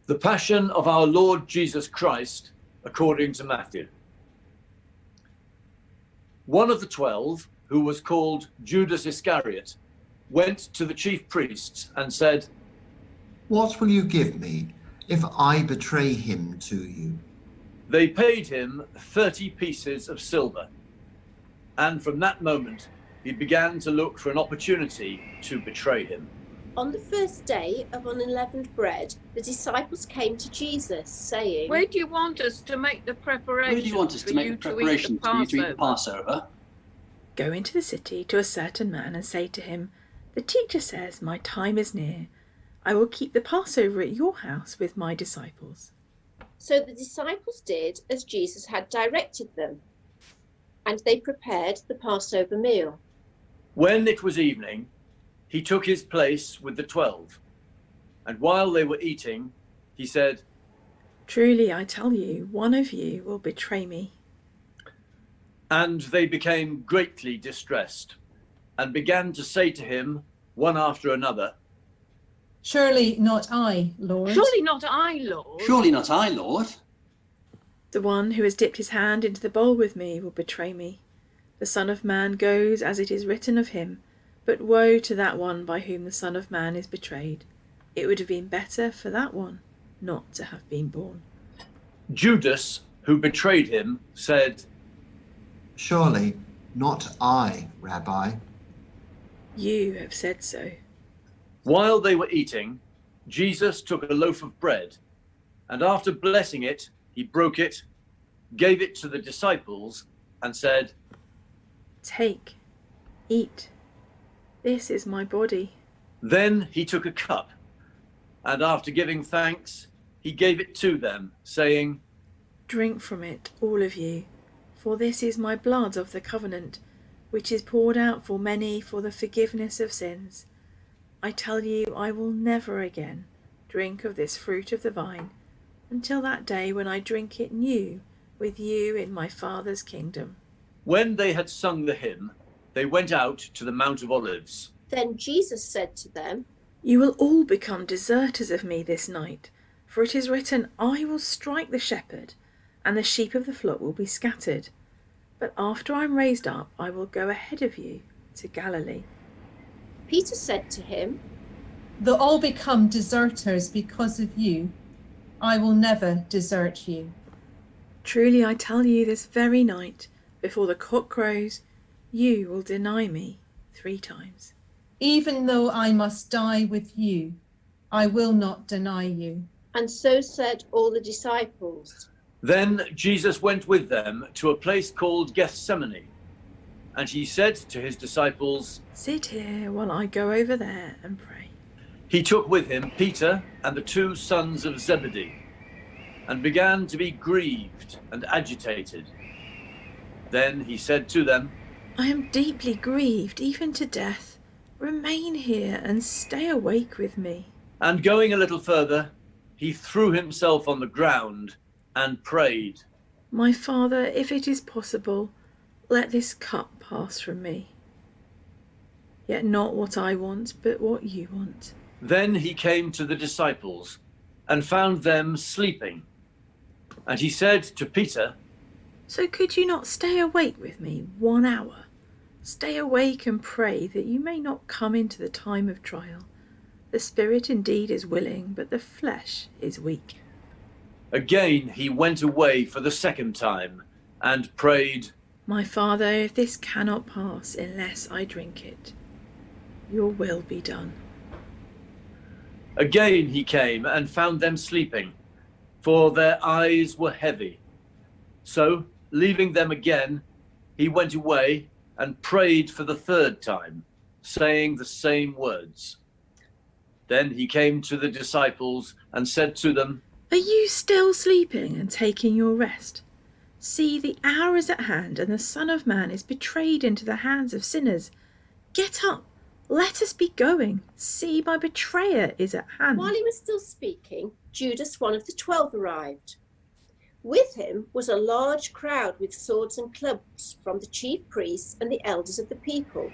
The Passion of our Lord Jesus Christ, according to Matthew. One of the 12, who was called Judas Iscariot, went to the chief priests and said, "What will you give me if I betray him to you?" They paid him 30 pieces of silver, and from that moment he began to look for an opportunity to betray him. On the first day of unleavened bread, the disciples came to Jesus, saying, Where do you want us to make the preparations? Where do you want us to make the preparations for you to eat the Passover? Go into the city to a certain man and say to him, "The teacher says, my time is near. I will keep the Passover at your house with my disciples." So the disciples did as Jesus had directed them, and they prepared the Passover meal. When it was evening, he took his place with the 12, and while they were eating, he said, "Truly I tell you, one of you will betray me." And they became greatly distressed, and began to say to him, one after another, "Surely not I, Lord." Surely not I, Lord. Surely not I, Lord. The one who has dipped his hand into the bowl with me will betray me. The Son of Man goes as it is written of him, but woe to that one by whom the Son of Man is betrayed. It would have been better for that one not to have been born. Judas, who betrayed him, said, "Surely not I, Rabbi." You have said so. While they were eating, Jesus took a loaf of bread, and after blessing it, he broke it, gave it to the disciples, and said, "Take, eat. This is my body." Then he took a cup, and after giving thanks, he gave it to them, saying, "Drink from it, all of you, for this is my blood of the covenant, which is poured out for many for the forgiveness of sins. I tell you, I will never again drink of this fruit of the vine until that day when I drink it new with you in my Father's kingdom." When they had sung the hymn, they went out to the Mount of Olives. Then Jesus said to them, "You will all become deserters of me this night, for it is written, I will strike the shepherd, and the sheep of the flock will be scattered. But after I am raised up, I will go ahead of you to Galilee." Peter said to him, "They'll all become deserters because of you. I will never desert you." "Truly I tell you, this very night, before the cock crows, you will deny me 3 times. Even though I must die with you, I will not deny you." and so said all the disciples. Then Jesus went with them to a place called Gethsemane, and he said to his disciples, "Sit here while I go over there and pray." He took with him Peter and the 2 sons of Zebedee, and began to be grieved and agitated. Then he said to them, "I am deeply grieved, even to death. Remain here and stay awake with me." And going a little further, he threw himself on the ground and prayed, "My Father, if it is possible, let this cup pass from me. Yet not what I want, but what you want." Then he came to the disciples and found them sleeping. And he said to Peter, "So could you not stay awake with me 1 hour? Stay awake and pray that you may not come into the time of trial. The spirit indeed is willing, but the flesh is weak." Again he went away for the 2nd time and prayed, "My Father, if this cannot pass unless I drink it, your will be done." Again he came and found them sleeping, for their eyes were heavy. So, leaving them again, he went away and prayed for the 3rd time, saying the same words. Then he came to the disciples and said to them, "Are you still sleeping and taking your rest? See, the hour is at hand, and the Son of Man is betrayed into the hands of sinners. Get up, let us be going. See, my betrayer is at hand." While he was still speaking, Judas, one of the 12, arrived. With him was a large crowd with swords and clubs from the chief priests and the elders of the people.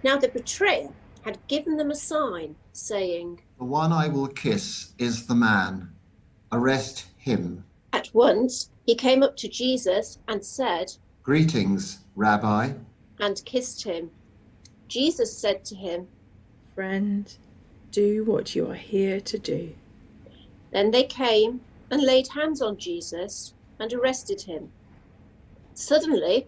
Now the betrayer had given them a sign, saying, The one I will kiss is the man. Arrest him. At once he came up to Jesus and said, Greetings, Rabbi. and kissed him. Jesus said to him, Friend, do what you are here to do. Then they came and laid hands on Jesus and arrested him. Suddenly,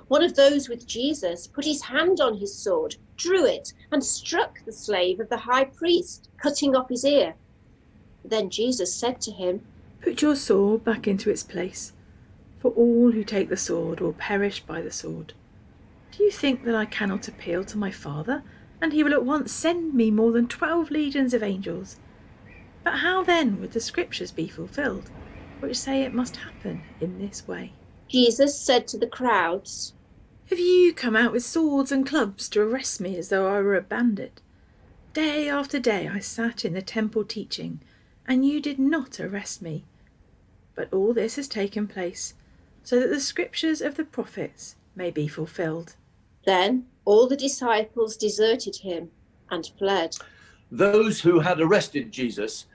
one of those with Jesus put his hand on his sword, drew it, and struck the slave of the high priest, cutting off his ear. Then Jesus said to him, Put your sword back into its place, for all who take the sword will perish by the sword. Do you think that I cannot appeal to my Father, and he will at once send me more than 12 legions of angels? But how then would the scriptures be fulfilled, which say it must happen in this way? Jesus said to the crowds, Have you come out with swords and clubs to arrest me as though I were a bandit? Day after day I sat in the temple teaching, and you did not arrest me. But all this has taken place, so that the scriptures of the prophets may be fulfilled. Then all the disciples deserted him and fled. Those who had arrested Jesus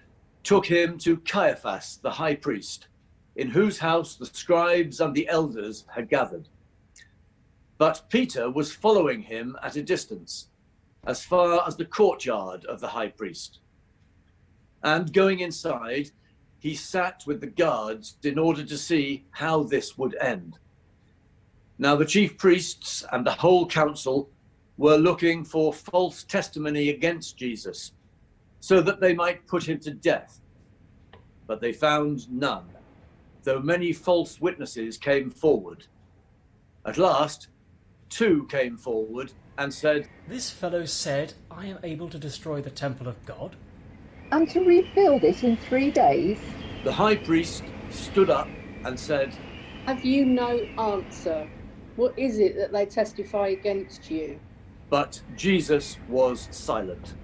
took him to Caiaphas, the high priest, in whose house the scribes and the elders had gathered. But Peter was following him at a distance, as far as the courtyard of the high priest. And going inside, he sat with the guards in order to see how this would end. Now the chief priests and the whole council were looking for false testimony against Jesus, so that they might put him to death. But they found none, though many false witnesses came forward. At last, 2 came forward and said, This fellow said, I am able to destroy the temple of God. And to rebuild it in 3 days? The high priest stood up and said, Have you no answer? What is it that they testify against you? But Jesus was silent.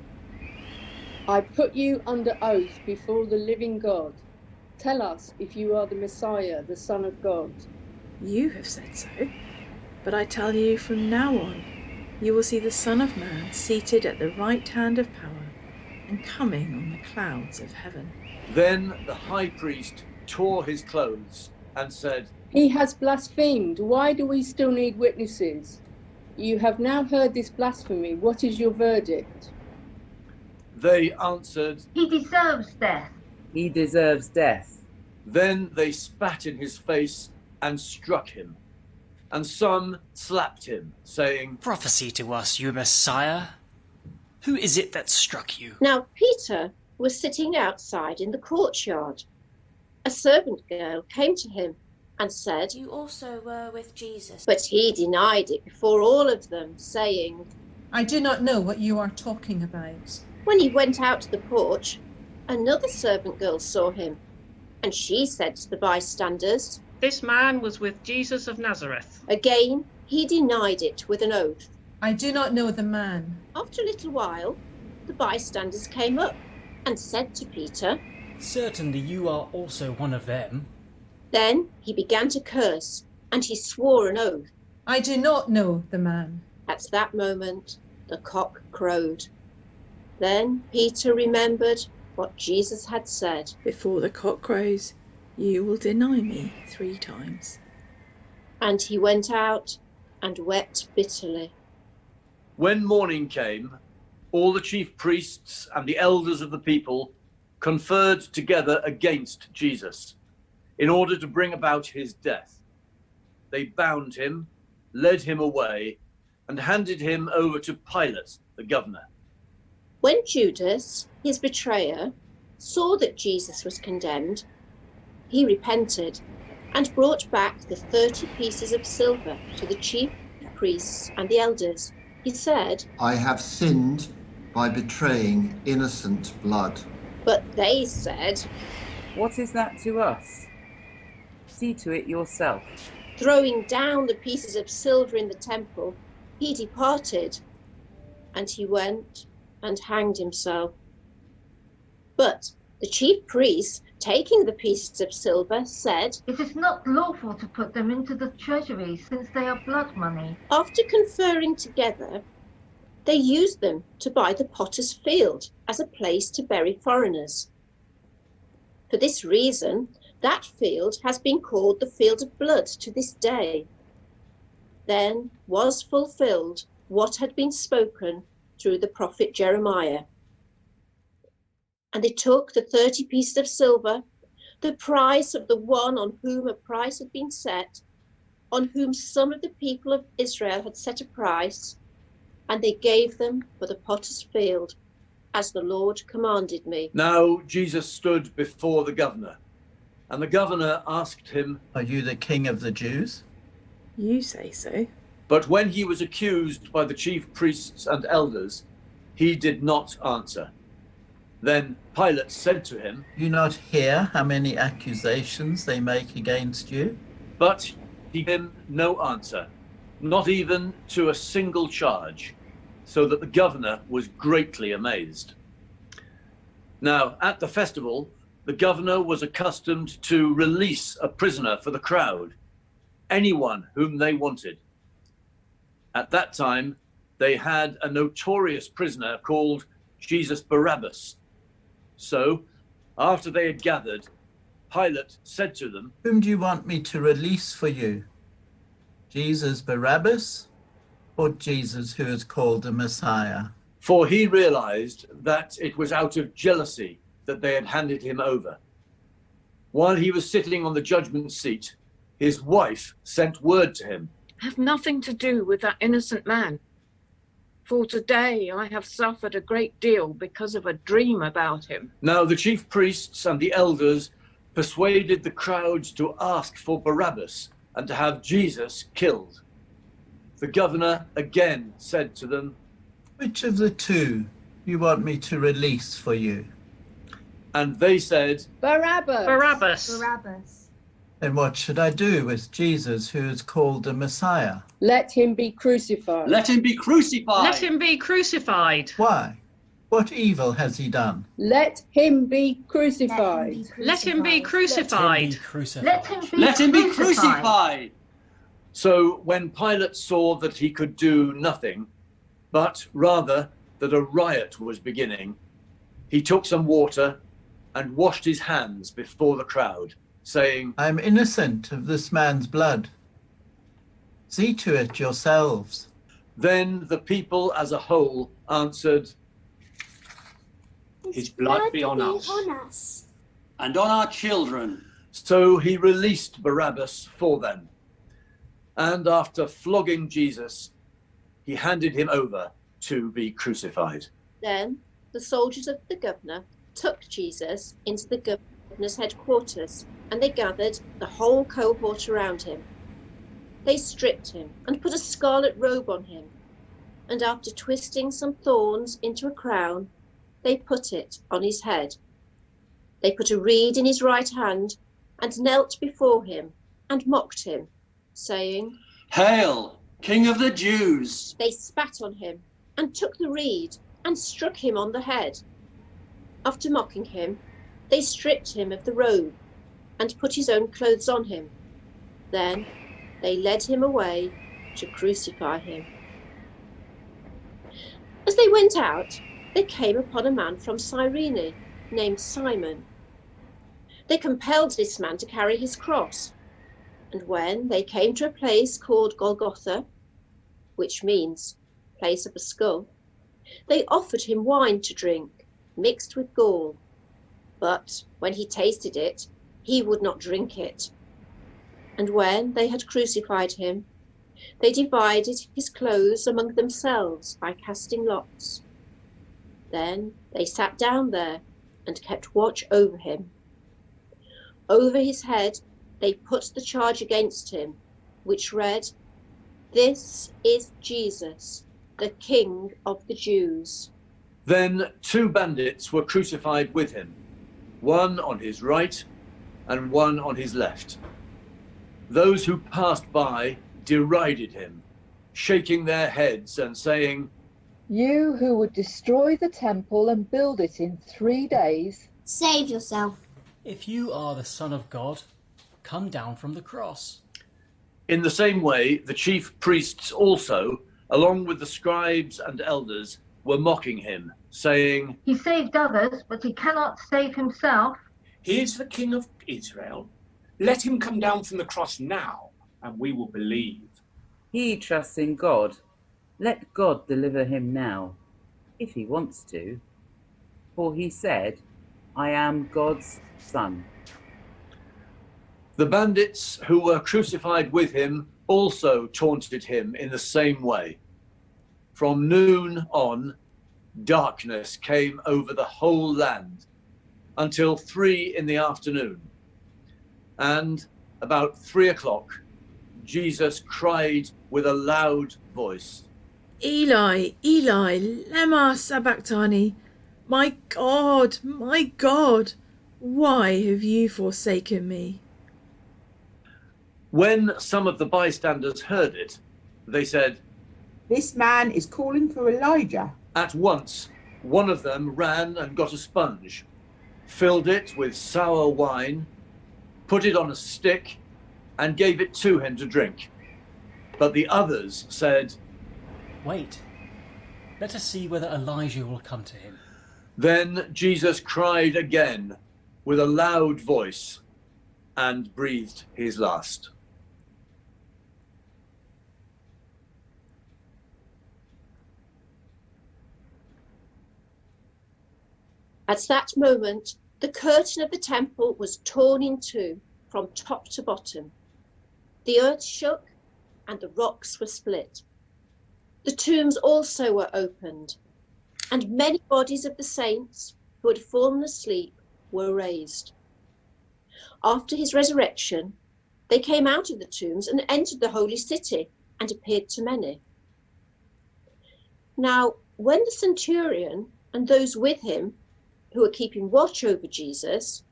I put you under oath before the living God. Tell us if you are the Messiah, the Son of God. You have said so, but I tell you from now on, you will see the Son of Man seated at the right hand of power and coming on the clouds of heaven. Then the high priest tore his clothes and said, He has blasphemed. Why do we still need witnesses? You have now heard this blasphemy. What is your verdict? They answered, He deserves death. He deserves death. Then they spat in his face and struck him. And some slapped him, saying, Prophesy to us, you Messiah. Who is it that struck you? Now Peter was sitting outside in the courtyard. A servant girl came to him and said, You also were with Jesus. But he denied it before all of them, saying, I do not know what you are talking about. When he went out to the porch, another servant girl saw him, and she said to the bystanders, This man was with Jesus of Nazareth. Again, he denied it with an oath. I do not know the man. After a little while, the bystanders came up and said to Peter, Certainly you are also one of them. Then he began to curse, and he swore an oath. I do not know the man. At that moment, the cock crowed. Then Peter remembered what Jesus had said. Before the cock crows, you will deny me 3 times. And he went out and wept bitterly. When morning came, all the chief priests and the elders of the people conferred together against Jesus, in order to bring about his death. They bound him, led him away, and handed him over to Pilate, the governor. When Judas, his betrayer, saw that Jesus was condemned, he repented and brought back the 30 pieces of silver to the chief priests and the elders. He said, I have sinned by betraying innocent blood. But they said, What is that to us? See to it yourself. Throwing down the pieces of silver in the temple, he departed, and he went and hanged himself. But the chief priests, taking the pieces of silver, said, It is not lawful to put them into the treasury, since they are blood money. After conferring together, They used them to buy the potter's field as a place to bury foreigners. For this reason, that field has been called the field of blood to this day. Then was fulfilled what had been spoken through the prophet Jeremiah. And they took the 30 pieces of silver, the price of the one on whom a price had been set, on whom some of the people of Israel had set a price, and they gave them for the potter's field, as the Lord commanded me. Now Jesus stood before the governor, and the governor asked him, "Are you the king of the Jews?" "You say so." But when he was accused by the chief priests and elders, he did not answer. Then Pilate said to him, "Do you not hear how many accusations they make against you?" But he gave him no answer, not even to a single charge, so that the governor was greatly amazed. Now, at the festival, the governor was accustomed to release a prisoner for the crowd, anyone whom they wanted. At that time, they had a notorious prisoner called Jesus Barabbas. So, after they had gathered, Pilate said to them, "Whom do you want me to release for you? Jesus Barabbas or Jesus who is called the Messiah?" For he realized that it was out of jealousy that they had handed him over. While he was sitting on the judgment seat, his wife sent word to him, "Have nothing to do with that innocent man. For today I have suffered a great deal because of a dream about him." Now the chief priests and the elders persuaded the crowds to ask for Barabbas and to have Jesus killed. The governor again said to them, "Which of the two do you want me to release for you?" And they said, Barabbas. Barabbas. Barabbas. "Then what should I do with Jesus who is called the Messiah?" Let him be crucified. Let him be crucified. Let him be crucified. "Why? What evil has he done?" Let him be crucified. Let him be crucified. Let him be crucified. So when Pilate saw that he could do nothing, but rather that a riot was beginning, he took some water and washed his hands before the crowd, saying, "I am innocent of this man's blood. See to it yourselves." Then the people as a whole answered, His blood be on us. And on our children. So he released Barabbas for them. And after flogging Jesus, he handed him over to be crucified. Then the soldiers of the governor took Jesus into the governor's headquarters, and they gathered the whole cohort around him. They stripped him and put a scarlet robe on him, and after twisting some thorns into a crown, they put it on his head. They put a reed in his right hand and knelt before him and mocked him, saying, "Hail, King of the Jews!" They spat on him and took the reed and struck him on the head. After mocking him, they stripped him of the robe and put his own clothes on him. Then they led him away to crucify him. As they went out, they came upon a man from Cyrene named Simon. They compelled this man to carry his cross, and when they came to a place called Golgotha, which means place of a skull, they offered him wine to drink, mixed with gall. But when he tasted it, he would not drink it. And when they had crucified him, they divided his clothes among themselves by casting lots. Then they sat down there and kept watch over him. Over his head they put the charge against him, which read, "This is Jesus, the King of the Jews." Then 2 bandits were crucified with him, one on his right and one on his left. Those who passed by derided him, shaking their heads and saying, "You who would destroy the temple and build it in 3 days, save yourself. If you are the Son of God, come down from the cross." In the same way, the chief priests also, along with the scribes and elders, were mocking him, saying, He saved others, but he cannot save himself. He is the King of Israel. Let him come down from the cross now, and we will believe. He trusts in God. Let God deliver him now, if he wants to. For he said, I am God's son. The bandits who were crucified with him also taunted him in the same way. From noon on, darkness came over the whole land until 3 p.m. And about 3 o'clock, Jesus cried with a loud voice, Eli, Eli, lema sabachthani. My God, why have you forsaken me? When some of the bystanders heard it, they said, This man is calling for Elijah. At once, one of them ran and got a sponge, filled it with sour wine, put it on a stick, and gave it to him to drink. But the others said, Wait, let us see whether Elijah will come to him. Then Jesus cried again with a loud voice and breathed his last. At that moment, the curtain of the temple was torn in two from top to bottom. The earth shook and the rocks were split. The tombs also were opened, and many bodies of the saints who had fallen asleep were raised. After his resurrection, they came out of the tombs and entered the holy city and appeared to many. Now, when the centurion and those with him who were keeping watch over Jesus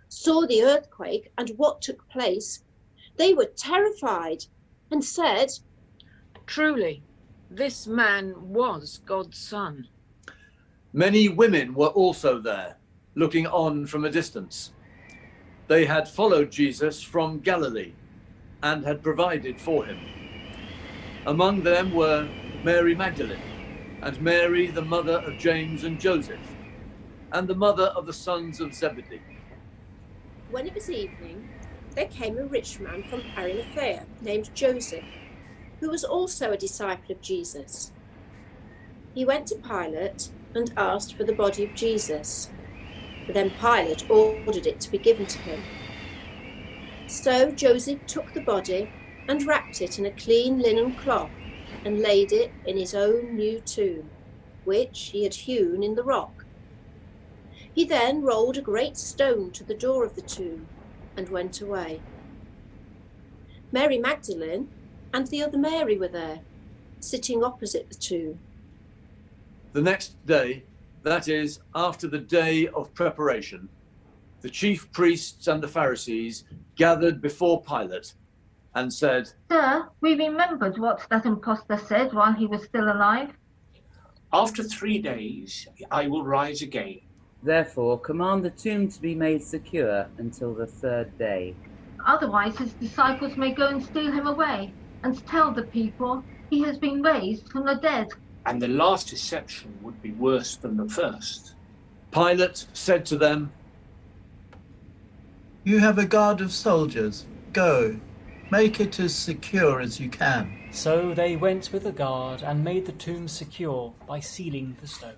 saw the earthquake and what took place, they were terrified and said, Truly, this man was God's son. Many women were also there, looking on from a distance. They had followed Jesus from Galilee and had provided for him. Among them were Mary Magdalene, and Mary, the mother of James and Joseph, and the mother of the sons of Zebedee. When it was evening, there came a rich man from Arimathea named Joseph, who was also a disciple of Jesus. He went to Pilate and asked for the body of Jesus. But then Pilate ordered it to be given to him. So Joseph took the body and wrapped it in a clean linen cloth and laid it in his own new tomb, which he had hewn in the rock. He then rolled a great stone to the door of the tomb and went away. Mary Magdalene and the other Mary were there, sitting opposite the tomb. The next day, that is, after the day of preparation, the chief priests and the Pharisees gathered before Pilate and said, Sir, we remembered what that impostor said while he was still alive. After 3 days, I will rise again. Therefore, command the tomb to be made secure until the 3rd day. Otherwise his disciples may go and steal him away and tell the people he has been raised from the dead. And the last deception would be worse than the first. Pilate said to them, You have a guard of soldiers. Go, make it as secure as you can. So they went with the guard and made the tomb secure by sealing the stone.